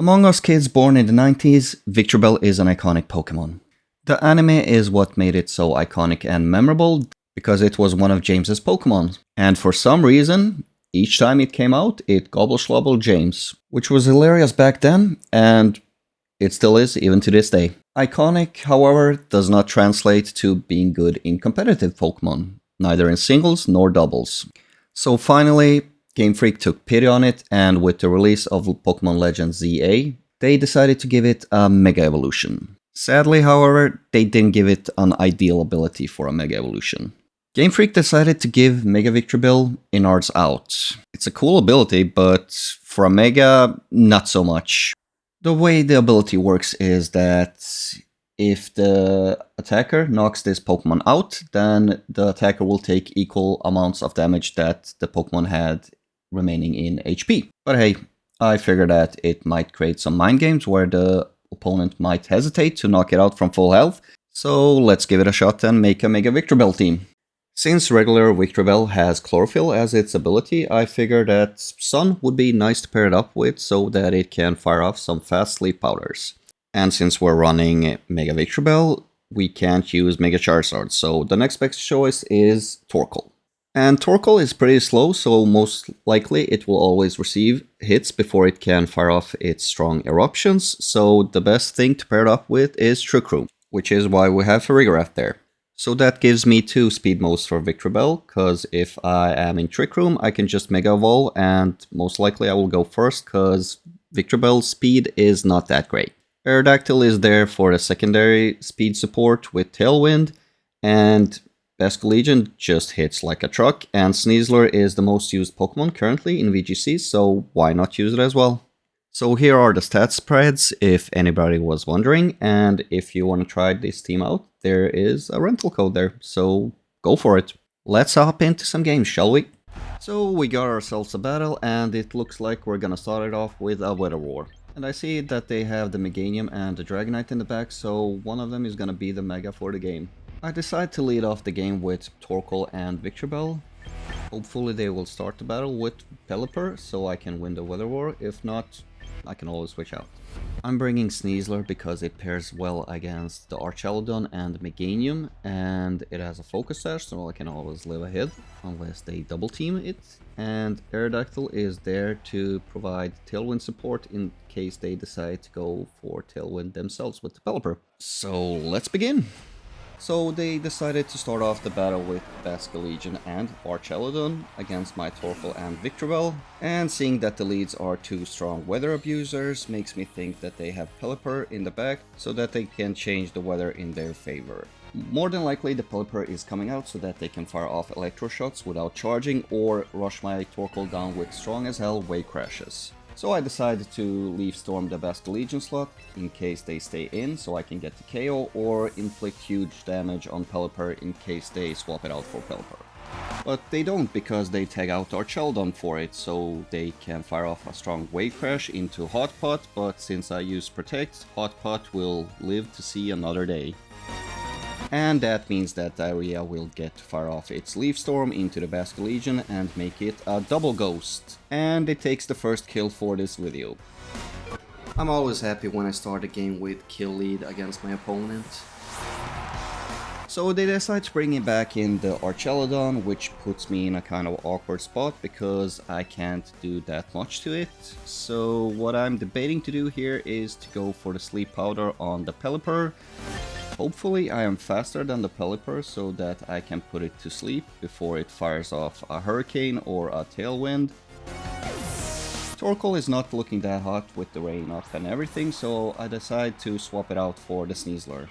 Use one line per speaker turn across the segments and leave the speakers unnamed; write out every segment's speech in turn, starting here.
Among us kids born in the 90s, Victreebel is an iconic Pokemon. The anime is what made it so iconic and memorable because it was one of James's Pokemon. And for some reason, each time it came out, it gobble schlobbled James, which was hilarious back then, and it still is even to this day. Iconic, however, does not translate to being good in competitive Pokemon, neither in singles nor doubles. So finally, Game Freak took pity on it, and with the release of Pokemon Legends ZA, they decided to give it a Mega Evolution. Sadly, however, they didn't give it an ideal ability for a Mega Evolution. Game Freak decided to give Mega Victreebel Innards Out. It's a cool ability, but for a Mega, not so much. The way the ability works is that if the attacker knocks this Pokemon out, then the attacker will take equal amounts of damage that the Pokemon had remaining in HP. But hey, I figured that it might create some mind games where the opponent might hesitate to knock it out from full health, so let's give it a shot and make a Mega Victreebel team. Since regular Victreebel has Chlorophyll as its ability, I figured that Sun would be nice to pair it up with so that it can fire off some fast sleep powders. And since we're running Mega Victreebel, we can't use Mega Charizard, so the next best choice is Torkoal. And Torkoal is pretty slow, so most likely it will always receive hits before it can fire off its strong eruptions, so the best thing to pair it up with is Trick Room, which is why we have Farigiraf there. So that gives me 2 speed moves for Victreebel, cause if I am in Trick Room, I can just Mega Evolve, and most likely I will go first, cause Victreebel's speed is not that great. Aerodactyl is there for the secondary speed support with Tailwind, and Basculegion just hits like a truck, and Sneasler is the most used Pokemon currently in VGC, so why not use it as well? So here are the stat spreads if anybody was wondering, and if you want to try this team out, there is a rental code there, so go for it. Let's hop into some games, shall we? So we got ourselves a battle, and it looks like we're gonna start it off with a Weather War. And I see that they have the Meganium and the Dragonite in the back, so one of them is gonna be the Mega for the game. I decide to lead off the game with Torkoal and Victreebel. Hopefully they will start the battle with Pelipper, so I can win the Weather War. If not, I can always switch out. I'm bringing Sneasler because it pairs well against the Archaludon and Meganium, and it has a Focus Sash, so I can always live ahead unless they double team it. And Aerodactyl is there to provide Tailwind support in case they decide to go for Tailwind themselves with the Pelipper. So let's begin! So they decided to start off the battle with Basculegion and Archaludon against my Torkoal and Victreebel, and seeing that the leads are 2 strong weather abusers makes me think that they have Pelipper in the back so that they can change the weather in their favor. More than likely the Pelipper is coming out so that they can fire off Electro Shots without charging or rush my Torkoal down with strong as hell Wave Crashes. So I decided to Leaf Storm the Basculegion slot in case they stay in so I can get the KO, or inflict huge damage on Pelipper in case they swap it out for Pelipper. But they don't, because they tag out Archaludon for it, so they can fire off a strong Wave Crash into Hot Pot, but since I use Protect, Hot Pot will live to see another day. And that means that Diarrhea will get to fire off its Leaf Storm into the Basculegion and make it a double ghost. And it takes the first kill for this video. I'm always happy when I start a game with kill lead against my opponent. So they decide to bring it back in the Archaludon, which puts me in a kind of awkward spot because I can't do that much to it. So what I'm debating to do here is to go for the Sleep Powder on the Pelipper. Hopefully I am faster than the Pelipper so that I can put it to sleep before it fires off a Hurricane or a Tailwind. Torkoal is not looking that hot with the rain up and everything, so I decide to swap it out for the Sneasler.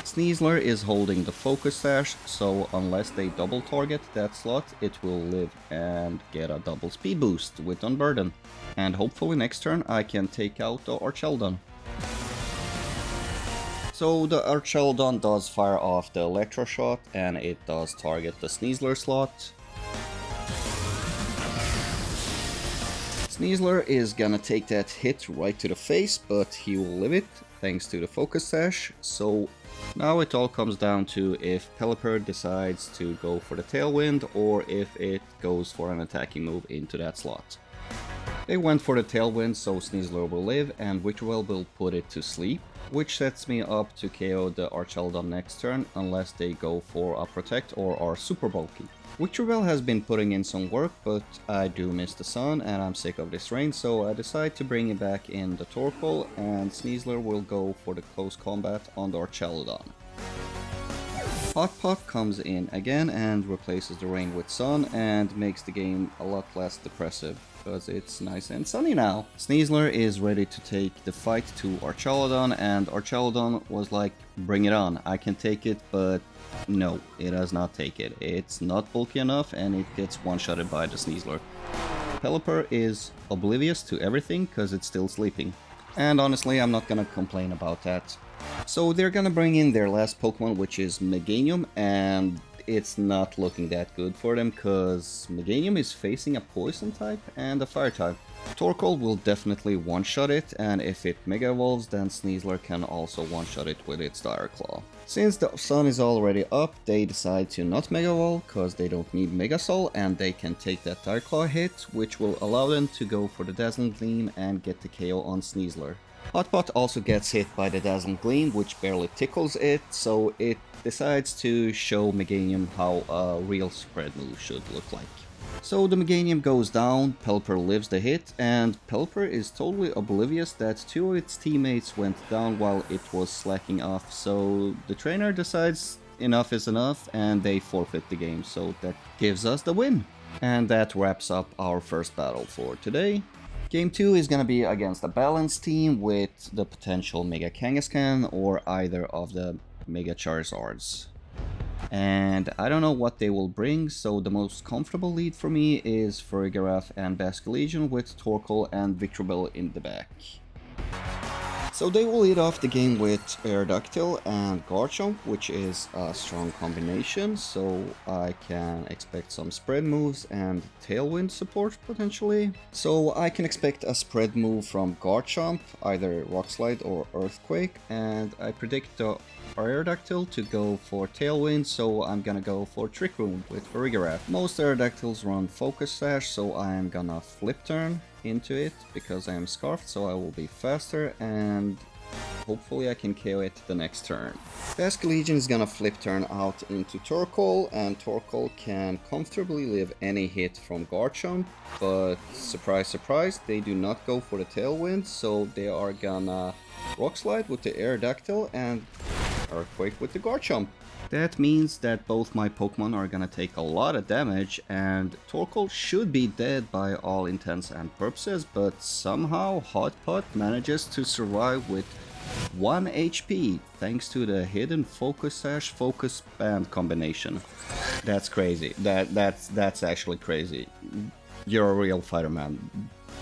Sneasler is holding the Focus Sash, so unless they double target that slot, it will live and get a double speed boost with Unburden. And hopefully next turn I can take out the Archaludon. So the Archaludon does fire off the Electro Shot, and it does target the Sneasler slot. Sneasler is gonna take that hit right to the face, but he will live it thanks to the Focus Sash. So now it all comes down to if Pelipper decides to go for the Tailwind or if it goes for an attacking move into that slot. They went for the Tailwind, so Sneasler will live and Victreebel will put it to sleep, which sets me up to KO the Archelodon next turn unless they go for a Protect or are super bulky. Victreebel has been putting in some work, but I do miss the sun and I'm sick of this rain, so I decide to bring it back in the Torkoal and Sneasler will go for the close combat on the Archelodon. Hot Pot comes in again and replaces the rain with sun and makes the game a lot less depressive because it's nice and sunny now. Sneasler is ready to take the fight to Archelodon and Archelodon was like, bring it on, I can take it, but no, it does not take it. It's not bulky enough and it gets one-shotted by the Sneasler. Pelipper is oblivious to everything because it's still sleeping. And honestly, I'm not gonna complain about that. So they're gonna bring in their last Pokemon, which is Meganium, and it's not looking that good for them because Meganium is facing a Poison type and a Fire type. Torkoal will definitely one-shot it, and if it Mega Evolves, then Sneasler can also one-shot it with its Dire Claw. Since the sun is already up, they decide to not Mega Evolve because they don't need Mega Soul, and they can take that Dire Claw hit, which will allow them to go for the Dazzling Gleam and get the KO on Sneasler. Hotpot also gets hit by the Dazzling Gleam, which barely tickles it, so it decides to show Meganium how a real spread move should look like. So the Meganium goes down, Pelipper lives the hit, and Pelipper is totally oblivious that two of its teammates went down while it was slacking off, so the trainer decides enough is enough and they forfeit the game, so that gives us the win. And that wraps up our first battle for today. Game 2 is gonna be against a balanced team with the potential Mega Kangaskhan or either of the Mega Charizards. And I don't know what they will bring, so the most comfortable lead for me is Farigiraf and Basculegion with Torkoal and Victreebel in the back. So they will lead off the game with Aerodactyl and Garchomp, which is a strong combination, so I can expect some spread moves and Tailwind support potentially. So I can expect a spread move from Garchomp, either Rock Slide or Earthquake, and I predict the Aerodactyl to go for Tailwind, so I'm gonna go for Trick Room with Farigiraf. Most Aerodactyls run Focus Sash, so I'm gonna Flip Turn into it because I am Scarfed, so I will be faster and hopefully I can KO it the next turn. Basculegion is gonna Flip Turn out into Torkoal, and Torkoal can comfortably live any hit from Garchomp, but surprise surprise, they do not go for the Tailwind, so they are gonna Rock Slide with the Aerodactyl and Earthquake with the Garchomp. That means that both my Pokemon are gonna take a lot of damage, and Torkoal should be dead by all intents and purposes, but somehow Hotpot manages to survive with 1 HP thanks to the hidden Focus Sash Focus Band combination. That's crazy. That's actually crazy. You're a real fighter, man.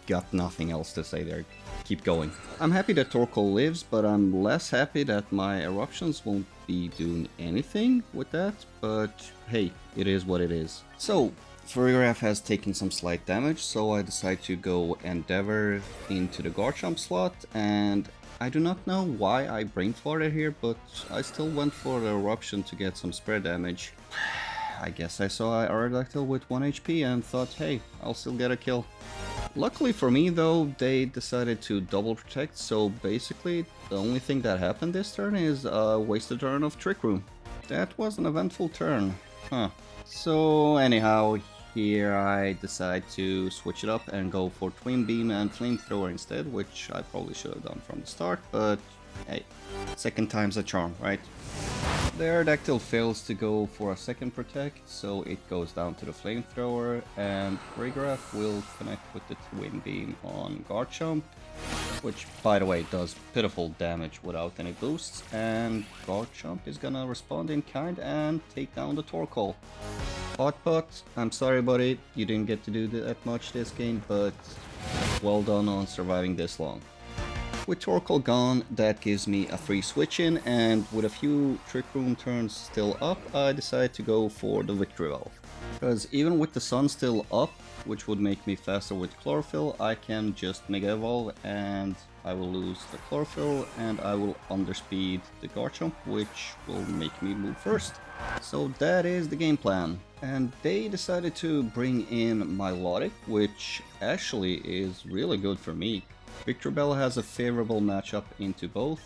Got nothing else to say there. Keep going. I'm happy that Torkoal lives, but I'm less happy that my eruptions won't be doing anything with that, but hey, it is what it is. So, Farigiraf has taken some slight damage, so I decide to go Endeavor into the Garchomp slot, and I do not know why I brain farted here, but I still went for the eruption to get some spread damage. I guess I saw Aerodactyl with 1 HP and thought, hey, I'll still get a kill. Luckily for me though, they decided to double protect, so basically the only thing that happened this turn is a wasted turn of Trick Room. That was an eventful turn. So anyhow, here I decide to switch it up and go for Twin Beam and Flamethrower instead, which I probably should have done from the start, but hey, second time's a charm, right? The Aerodactyl fails to go for a second protect, so it goes down to the Flamethrower, and Farigiraf will connect with the Twin Beam on Garchomp, which by the way does pitiful damage without any boosts, and Garchomp is gonna respond in kind and take down the Torkoal. Hotpot, I'm sorry buddy, you didn't get to do that much this game, but well done on surviving this long. With Torkoal gone, that gives me a free switch in, and with a few Trick Room turns still up, I decide to go for the Victreebel. Because even with the sun still up, which would make me faster with Chlorophyll, I can just Mega Evolve and I will lose the Chlorophyll and I will underspeed the Garchomp, which will make me move first. So that is the game plan. And they decided to bring in Milotic, which actually is really good for me. Victreebel has a favorable matchup into both.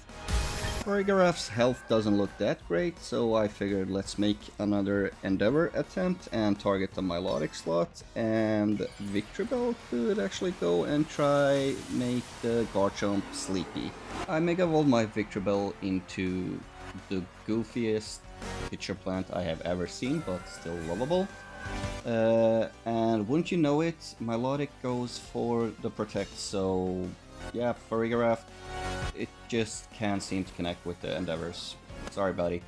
Farigarath's health doesn't look that great, so I figured let's make another Endeavor attempt and target the Milotic slot, and Victreebel could actually go and try make the Garchomp sleepy. I Mega Evolved my Victreebel into the goofiest pitcher plant I have ever seen, but still lovable. And wouldn't you know it, Milotic goes for the Protect, so yeah, Farigarath, it just can't seem to connect with the Endeavors. Sorry, buddy.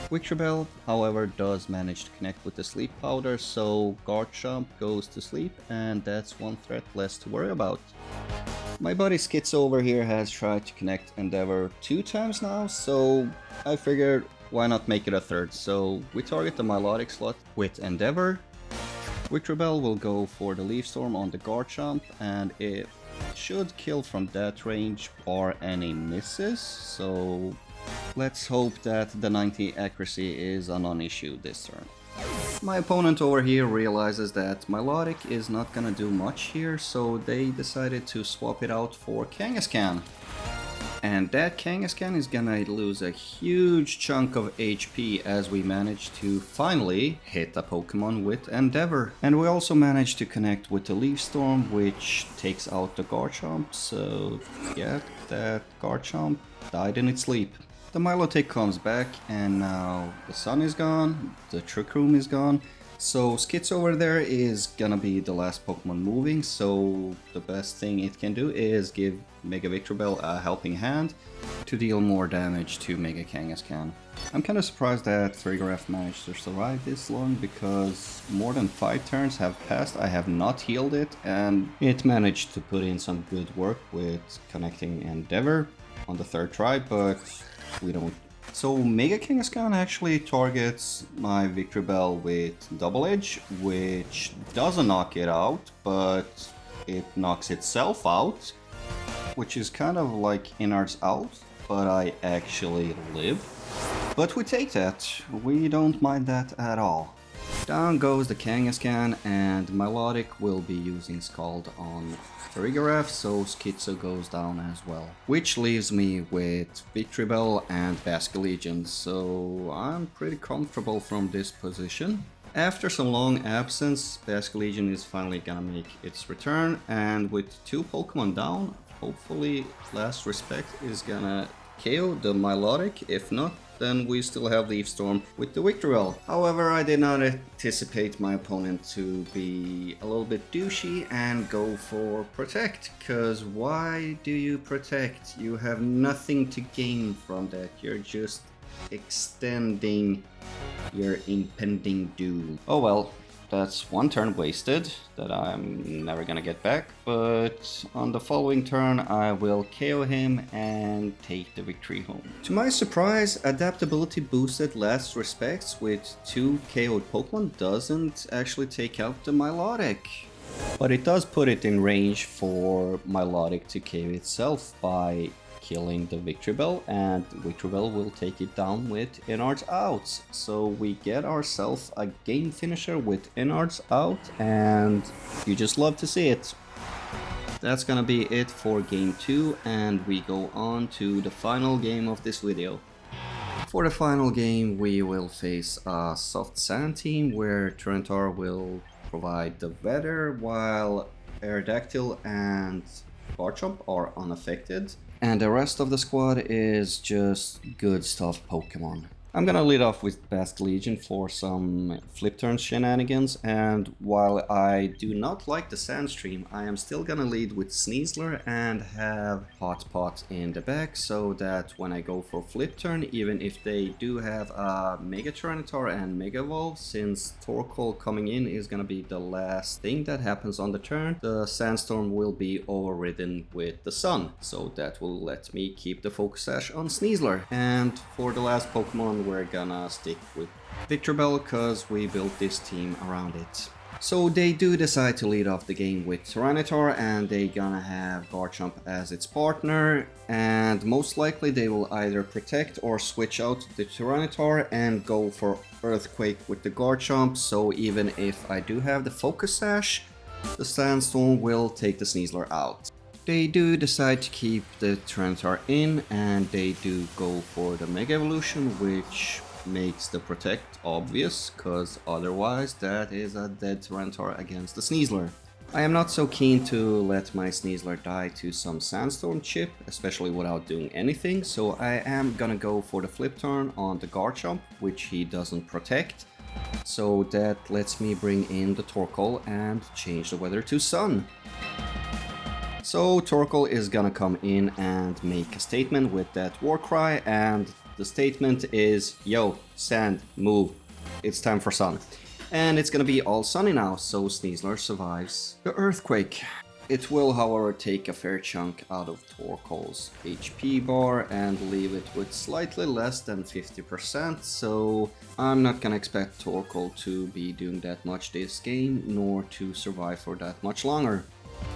Victreebel, however, does manage to connect with the Sleep Powder, so Garchomp goes to sleep, and that's one threat less to worry about. My buddy Skitz over here has tried to connect Endeavor 2 times now, so I figured why not make it a third. So we target the Milotic slot with Endeavor. Victreebel will go for the Leaf Storm on the Garchomp, and it should kill from that range bar any misses, so let's hope that the 90 accuracy is a non-issue this turn. My opponent over here realizes that Milotic is not gonna do much here, so they decided to swap it out for Kangaskhan. And that Kangaskhan is gonna lose a huge chunk of HP as we manage to finally hit a Pokemon with Endeavor. And we also managed to connect with the Leaf Storm, which takes out the Garchomp, so yeah, that Garchomp died in its sleep. The Milotic comes back, and now the sun is gone, the Trick Room is gone, so Skitz over there is gonna be the last Pokemon moving, so the best thing it can do is give Mega Victreebel a helping hand to deal more damage to Mega Kangaskhan. I'm kinda surprised that Farigarath managed to survive this long, because more than 5 turns have passed, I have not healed it, and it managed to put in some good work with connecting Endeavor on the 3rd try, but we don't. So Mega Kangaskhan actually targets my Victreebel with Double Edge, which doesn't knock it out, but it knocks itself out, which is kind of like innards out, but I actually live. But we take that, we don't mind that at all. Down goes the Kangaskhan, and Milotic will be using Scald on Farigarath, so Schizo goes down as well. Which leaves me with Victreebel and Basculegion, so I'm pretty comfortable from this position. After some long absence, Basculegion is finally gonna make its return, and with 2 Pokemon down, hopefully Last Respect is gonna KO the Milotic. If not, then we still have Leaf Storm with the Victreebel. However, I did not anticipate my opponent to be a little bit douchey and go for Protect, cause why do you Protect? You have nothing to gain from that, you're just extending your impending doom. Oh well, that's 1 turn wasted that I'm never gonna get back, but on the following turn I will KO him and take the victory home. To my surprise, adaptability boosted Last Respects with 2 KO'd Pokemon doesn't actually take out the Milotic. But it does put it in range for Milotic to KO itself by killing the Victreebel, and Victreebel will take it down with Innards Out. So we get ourselves a game finisher with Innards Out, and you just love to see it. That's gonna be it for game 2, and we go on to the final game of this video. For the final game, we will face a soft sand team where Tyranitar will provide the weather, while Aerodactyl and Garchomp are unaffected. And the rest of the squad is just good stuff Pokemon. I'm gonna lead off with Basculegion for some flip turn shenanigans, and while I do not like the Sandstream, I am still gonna lead with Sneasler and have Hot Pot in the back, so that when I go for flip turn, even if they do have a Mega Tyranitar and Mega Evolve, since Torkoal coming in is gonna be the last thing that happens on the turn, the Sandstorm will be overridden with the Sun, so that will let me keep the Focus Sash on Sneasler. And for the last Pokemon, we're gonna stick with Victreebel, cause we built this team around it. So they do decide to lead off the game with Tyranitar, and they gonna have Garchomp as its partner, and most likely they will either protect or switch out the Tyranitar and go for Earthquake with the Garchomp. So even if I do have the Focus Sash, the Sandstorm will take the Sneasler out. They do decide to keep the Tyranitar in, and they do go for the Mega Evolution, which makes the protect obvious, cause otherwise that is a dead Tyranitar against the Sneasler. I am not so keen to let my Sneasler die to some Sandstorm chip, especially without doing anything, so I am gonna go for the flip turn on the Garchomp, which he doesn't protect. So that lets me bring in the Torkoal and change the weather to Sun. So Torkoal is gonna come in and make a statement with that war cry, and the statement is, yo, Sand, move, it's time for Sun. And it's gonna be all sunny now, so Sneasler survives the Earthquake. It will, however, take a fair chunk out of Torkoal's HP bar and leave it with slightly less than 50%, so I'm not gonna expect Torkoal to be doing that much this game, nor to survive for that much longer.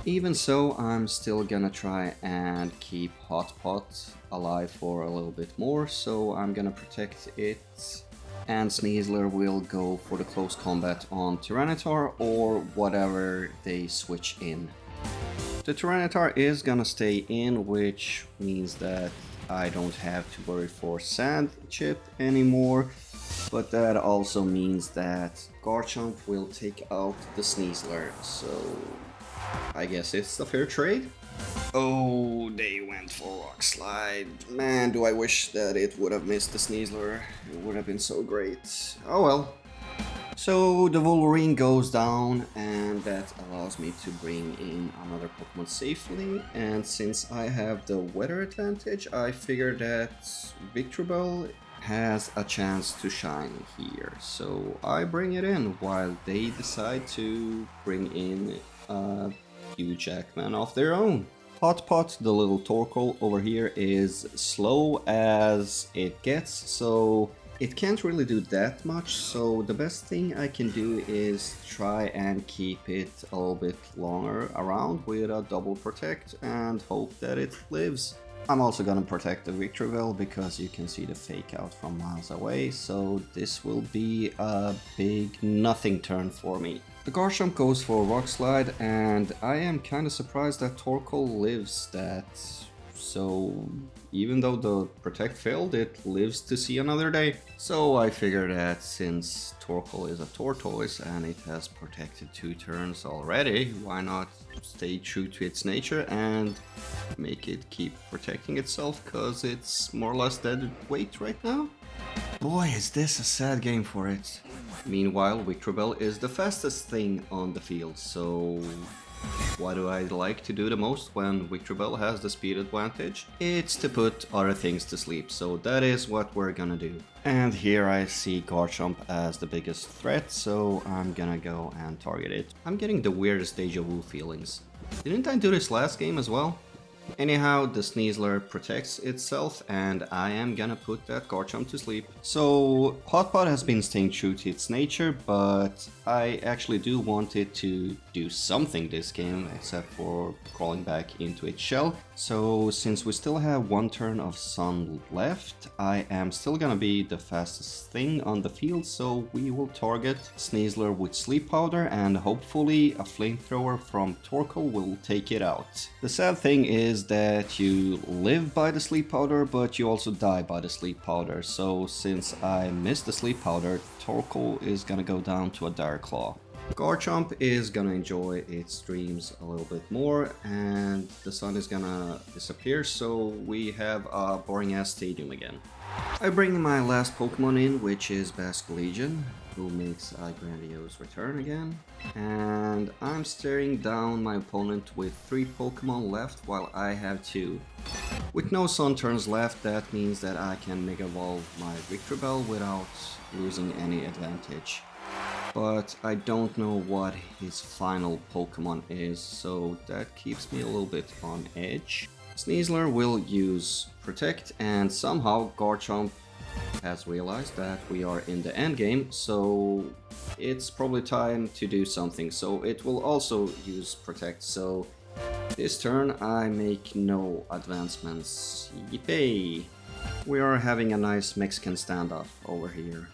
Even so, I'm still gonna try and keep Hot Pot alive for a little bit more, so I'm gonna protect it, and Sneasler will go for the close combat on Tyranitar or whatever they switch in. The Tyranitar is gonna stay in, which means that I don't have to worry for Sand Chip anymore, but that also means that Garchomp will take out the Sneasler, so I guess it's a fair trade. Oh, they went for Rock Slide. Man, do I wish that it would have missed the Sneasler. It would have been so great. Oh well. So the Wolverine goes down, and that allows me to bring in another Pokemon safely. And since I have the weather advantage, I figure that Victreebel has a chance to shine here. So I bring it in while they decide to bring in Hugh Jackman of their own. Hot Pot, the little Torkoal over here, is slow as it gets, so it can't really do that much, so the best thing I can do is try and keep it a little bit longer around with a double protect and hope that it lives. I'm also gonna protect the Victreebel because you can see the fake out from miles away, so this will be a big nothing turn for me. The Garchomp goes for Rock Slide, and I am kinda surprised that Torkoal lives that. So even though the protect failed, it lives to see another day. So I figure that since Torkoal is a tortoise and it has protected 2 turns already, why not stay true to its nature and make it keep protecting itself, cause it's more or less dead weight right now? Boy, is this a sad game for it. Meanwhile, Victreebel is the fastest thing on the field, so what do I like to do the most when Victreebel has the speed advantage? It's to put other things to sleep, so that is what we're gonna do. And here I see Garchomp as the biggest threat, so I'm gonna go and target it. I'm getting the weirdest deja vu feelings. Didn't I do this last game as well? Anyhow, the Sneasler protects itself, and I am gonna put that Garchomp to sleep. So, Hot Pot has been staying true to its nature, but I actually do want it to do something this game, except for crawling back into its shell. So, since we still have 1 turn of Sun left, I am still gonna be the fastest thing on the field, so we will target Sneasler with Sleep Powder, and hopefully a Flamethrower from Torkoal will take it out. The sad thing is that you live by the Sleep Powder, but you also die by the Sleep Powder, so since I missed the Sleep Powder, Torkoal is gonna go down to a Dire Claw. Garchomp is gonna enjoy its dreams a little bit more, and the sun is gonna disappear, so we have a boring ass stadium again. I bring my last Pokemon in, which is Basculegion, who makes a grandiose return again. And I'm staring down my opponent with 3 Pokemon left while I have 2. With no Sun turns left, that means that I can Mega Evolve my Victreebel without losing any advantage. But I don't know what his final Pokemon is, so that keeps me a little bit on edge. Sneasler will use Protect, and somehow Garchomp
has realized that we are in the end game, so it's probably time to do something. So it will also use protect. So this turn I make no advancements. Yippee! We are having a nice Mexican standoff over here.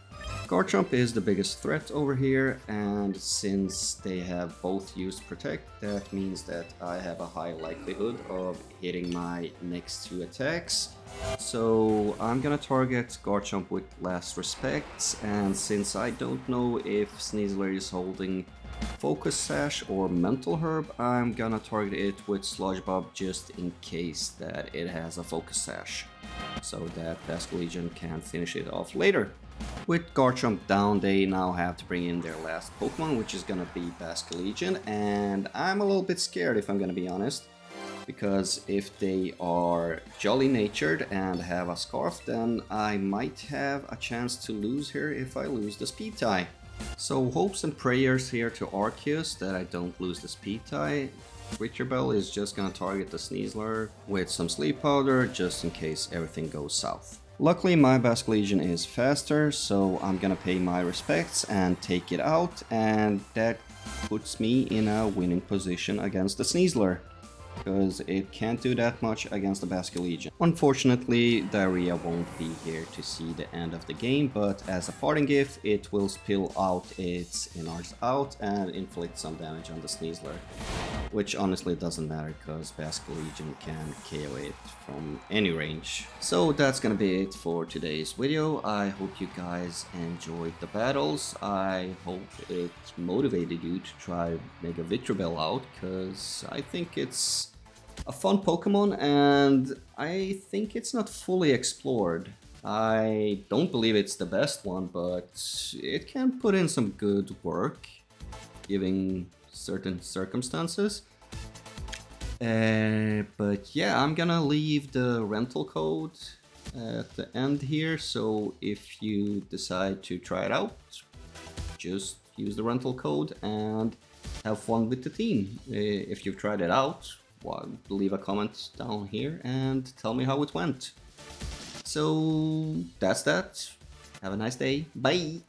Garchomp is the biggest threat over here, and since they have both used protect, that means that I have a high likelihood of hitting my next two attacks. So I'm gonna target Garchomp with Last Respect, and since I don't know if Sneasler is holding Focus Sash or Mental Herb, I'm gonna target it with Sludge Bomb just in case that it has a Focus Sash, so that Basculegion can finish it off later. With Garchomp down, they now have to bring in their last Pokemon, which is gonna be Basculegion, and I'm a little bit scared if I'm gonna be honest, because if they are jolly natured and have a Scarf, then I might have a chance to lose here if I lose the speed tie. So hopes and prayers here to Arceus that I don't lose the speed tie. Victreebel is just gonna target the Sneasler with some sleep powder just in case everything goes south. Luckily my Basculegion is faster, so I'm gonna pay my respects and take it out, and that puts me in a winning position against the Sneasler, because it can't do that much against the Basculegion. Unfortunately, Diarrhea won't be here to see the end of the game, but as a parting gift, it will spill out its innards out and inflict some damage on the Sneasler. Which honestly doesn't matter, because Basculegion can KO it from any range. So that's gonna be it for today's video. I hope you guys enjoyed the battles. I hope it motivated you to try Mega Victreebel out, because I think it's a fun Pokemon and I think it's not fully explored. I don't believe it's the best one, but it can put in some good work, given certain circumstances. But yeah, I'm gonna leave the rental code at the end here, so if you decide to try it out, just use the rental code and have fun with the team. If you've tried it out, well, leave a comment down here and tell me how it went. So that's that. Have a nice day. Bye!